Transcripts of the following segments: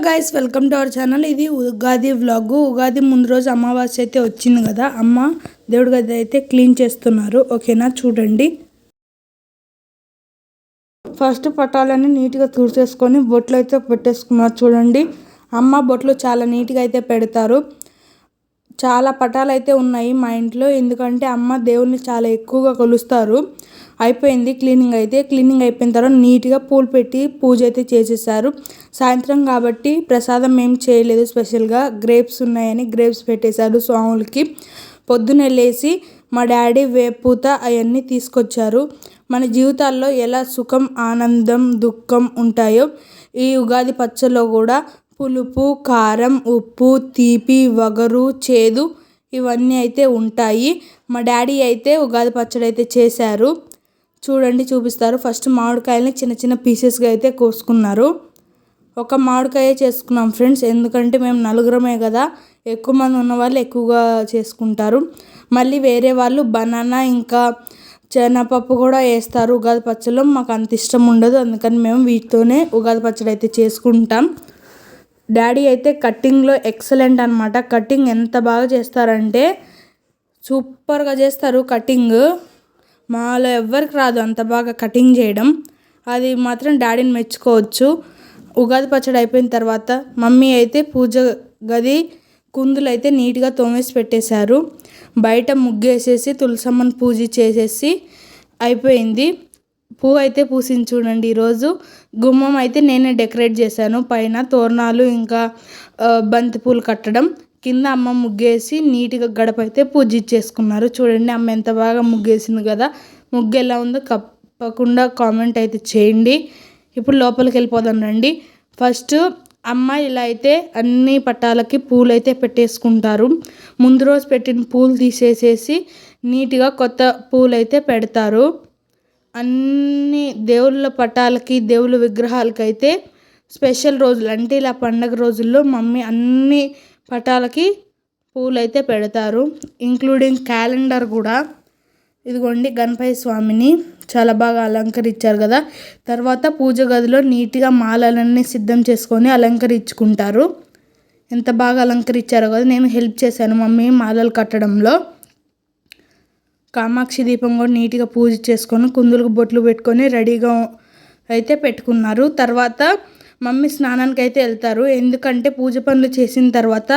Guys, welcome to our channel. ఇది Ugadi vlog. Ugadi ముందు రోజు అమావాస్య అయితే వచ్చింది కదా. అమ్మ దేవుడి గది అయితే క్లీన్ చేస్తున్నారు. ఓకేనా, చూడండి. ఫస్ట్ పటాలని నీట్గా తుడిచేసుకొని బొట్లు అయితే పెట్టేసుకున్నారు. చూడండి, అమ్మ బొట్లు చాలా నీట్గా అయితే పెడతారు. చాలా పటాలు అయితే ఉన్నాయి మా ఇంట్లో, ఎందుకంటే అమ్మ దేవుల్ని చాలా ఎక్కువగా కొలుస్తారు. అయిపోయింది క్లీనింగ్ అయితే. క్లీనింగ్ అయిపోయిన తర్వాత నీట్గా పూలు పెట్టి పూజ అయితే చేసేసారు. సాయంత్రం కాబట్టి ప్రసాదం ఏం చేయలేదు, స్పెషల్గా గ్రేప్స్ ఉన్నాయని గ్రేప్స్ పెట్టేశారు స్వాములకి. పొద్దున్నే లేచి మా డాడీ వేపూత అవన్నీ తీసుకొచ్చారు. మన జీవితాల్లో ఎలా సుఖం, ఆనందం, దుఃఖం ఉంటాయో ఈ ఉగాది పచ్చలో కూడా పులుపు, కారం, ఉప్పు, తీపి, వగరు, చేదు ఇవన్నీ అయితే ఉంటాయి. మా డాడీ అయితే ఉగాది పచ్చడి అయితే చేశారు. చూడండి, చూపిస్తారు. ఫస్ట్ మామిడికాయలని చిన్న చిన్న పీసెస్గా అయితే కోసుకున్నారు. ఒక మామిడికాయ చేసుకున్నాం ఫ్రెండ్స్, ఎందుకంటే మేము నలుగురమే కదా, ఎక్కువ మంది ఉన్న వాళ్ళు ఎక్కువగా చేసుకుంటారు. మళ్ళీ వేరే వాళ్ళు బనానా ఇంకా శనగపప్పు కూడా వేస్తారు ఉగాది పచ్చడిలో. మాకు అంత ఇష్టం ఉండదు, అందుకని మేము వీటితోనే ఉగాది పచ్చడి అయితే చేసుకుంటాం. డాడీ అయితే కటింగ్లో ఎక్సలెంట్ అనమాట. కటింగ్ ఎంత బాగా చేస్తారంటే సూపర్గా చేస్తారు కటింగ్. మాలో ఎవ్వరికి రాదు అంత బాగా కటింగ్ చేయడం. అది మాత్రం డాడీని మెచ్చుకోవచ్చు. ఉగాది పచ్చడి అయిపోయిన తర్వాత మమ్మీ అయితే పూజ గది కుందులు అయితే నీట్గా తోమేసి పెట్టేశారు. బయట ముగ్గేసేసి తులసమ్మని పూజ చేసేసి అయిపోయింది. పువ్వు అయితే పూసింది చూడండి. ఈరోజు గుమ్మం అయితే నేనే డెకరేట్ చేశాను. పైన తోరణాలు ఇంకా బంతి పూలు కట్టడం, కింద అమ్మ ముగ్గేసి నీట్గా గడప అయితే పూజ చేసుకున్నారు. చూడండి, అమ్మ ఎంత బాగా ముగ్గేసింది కదా. ముగ్గు ఎలా ఉందో తప్పకుండా కామెంట్ అయితే చేయండి. ఇప్పుడు లోపలికి వెళ్ళిపోదాం రండి. ఫస్ట్ అమ్మ ఇలా అయితే అన్ని పట్టాలకి పూలు అయితే పెట్టేసుకుంటారు. ముందు రోజు పెట్టిన పూలు తీసేసేసి నీట్గా కొత్త పూలు అయితే పెడతారు. అన్ని దేవుళ్ళ పటాలకి, దేవుళ్ళ విగ్రహాలకి అయితే స్పెషల్ రోజులు అంటే ఇలా పండగ రోజుల్లో మమ్మీ అన్ని పటాలకి పూలు అయితే పెడతారు, ఇంక్లూడింగ్ క్యాలెండర్ కూడా. ఇదిగోండి, గణపతి స్వామిని చాలా బాగా అలంకరించారు కదా. తర్వాత పూజ గదిలో నీట్గా మాలలన్నీ సిద్ధం చేసుకొని అలంకరించుకుంటారు. ఎంత బాగా అలంకరించారో కదా. నేను హెల్ప్ చేశాను మమ్మీ మాలలు కట్టడంలో. కామాక్షి దీపం కూడా నీట్గా పూజ చేసుకొని కుందులకు బొట్లు పెట్టుకొని రెడీగా అయితే పెట్టుకున్నారు. తర్వాత మమ్మీ స్నానానికి అయితే వెళ్తారు, ఎందుకంటే పూజ పనులు చేసిన తర్వాత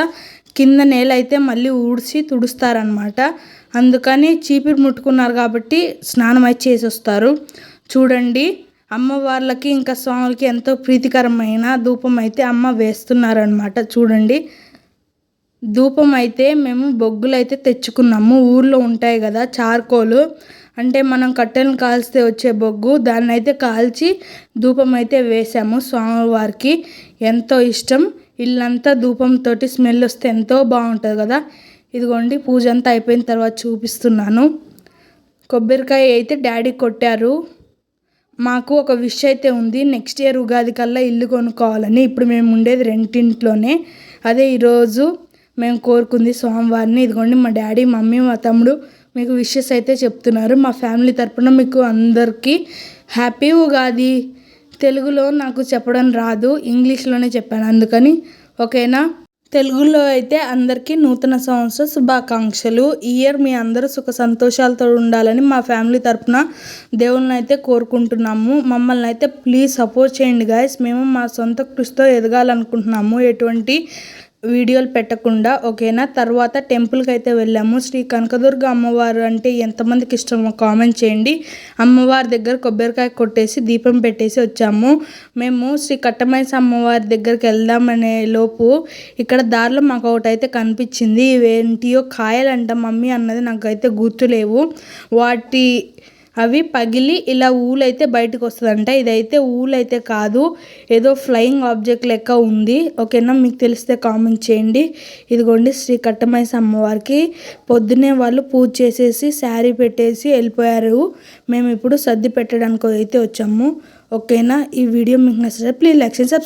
కింద నేల అయితే మళ్ళీ ఊడ్చి తుడుస్తారనమాట. అందుకని చీపిరి ముట్టుకున్నారు కాబట్టి స్నానం అయితే చేసి వస్తారు. చూడండి, అమ్మవార్లకి ఇంకా స్వాములకి ఎంతో ప్రీతికరమైన ధూపం అయితే అమ్మ వేస్తున్నారనమాట. చూడండి, ధూపం అయితే మేము బొగ్గులు అయితే తెచ్చుకున్నాము. ఊర్లో ఉంటాయి కదా చార్కోలు, అంటే మనం కట్టెలను కాల్స్తే వచ్చే బొగ్గు, దాన్ని అయితే కాల్చి ధూపం అయితే వేసాము. స్వామివారికి ఎంతో ఇష్టం. ఇల్లంతా ధూపంతో స్మెల్ వస్తే ఎంతో బాగుంటుంది కదా. ఇదిగోండి, పూజ అంతా అయిపోయిన తర్వాత చూపిస్తున్నాను. కొబ్బరికాయ అయితే డాడీ కొట్టారు. మాకు ఒక విష్ అయితే ఉంది, నెక్స్ట్ ఇయర్ ఉగాది కల్లా ఇల్లు కొనుక్కోవాలని. ఇప్పుడు మేము ఉండేది రెంటింట్లోనే. అదే ఈరోజు మేము కోరుకుంది స్వామివారిని. ఇదిగోండి, మా డాడీ, మమ్మీ, మా తమ్ముడు మీకు విషెస్ అయితే చెప్తున్నారు. మా ఫ్యామిలీ తరపున మీకు అందరికీ హ్యాపీ ఉగాది. తెలుగులో నాకు చెప్పడం రాదు, ఇంగ్లీష్లోనే చెప్పాను, అందుకని ఓకేనా. తెలుగులో అయితే అందరికీ నూతన సంవత్సర శుభాకాంక్షలు. ఈ ఇయర్ మీ అందరూ సుఖ సంతోషాలతో ఉండాలని మా ఫ్యామిలీ తరపున దేవుళ్ళని అయితే కోరుకుంటున్నాము. మమ్మల్ని అయితే ప్లీజ్ సపోర్ట్ చేయండి గాయస్. మేము మా సొంత కృషితో ఎదగాలనుకుంటున్నాము, ఎటువంటి వీడియోలు పెట్టకుండా, ఓకేనా. తర్వాత టెంపుల్కి అయితే వెళ్ళాము. శ్రీ కనకదుర్గ అమ్మవారు అంటే ఎంతమందికి ఇష్టమో కామెంట్ చేయండి. అమ్మవారి దగ్గర కొబ్బరికాయ కొట్టేసి దీపం పెట్టేసి వచ్చాము. మేము శ్రీ కట్టమైస అమ్మవారి దగ్గరికి వెళ్దామనే లోపు ఇక్కడ దారిలో మాకు ఒకటి అయితే కనిపించింది. ఇవేంటియో కాయలంట మమ్మీ అన్నది, నాకైతే గుర్తులేవు. అవి పగిలి ఇలా ఊలైతే బయటకు వస్తుందంట. ఇదైతే ఊలైతే కాదు, ఏదో ఫ్లయింగ్ ఆబ్జెక్ట్ లెక్క ఉంది, ఓకేనా. మీకు తెలిస్తే కామెంట్ చేయండి. ఇదిగోండి, శ్రీ కట్టమైస అమ్మవారికి పొద్దునే వాళ్ళు పూజ చేసేసి శారీ పెట్టేసి వెళ్ళిపోయారు. మేము ఇప్పుడు సర్ది పెట్టడానికి అయితే వచ్చాము, ఓకేనా. ఈ వీడియో మీకు నచ్చితే ప్లీజ్ లైక్ అండ్ సబ్స్క్రైబ్.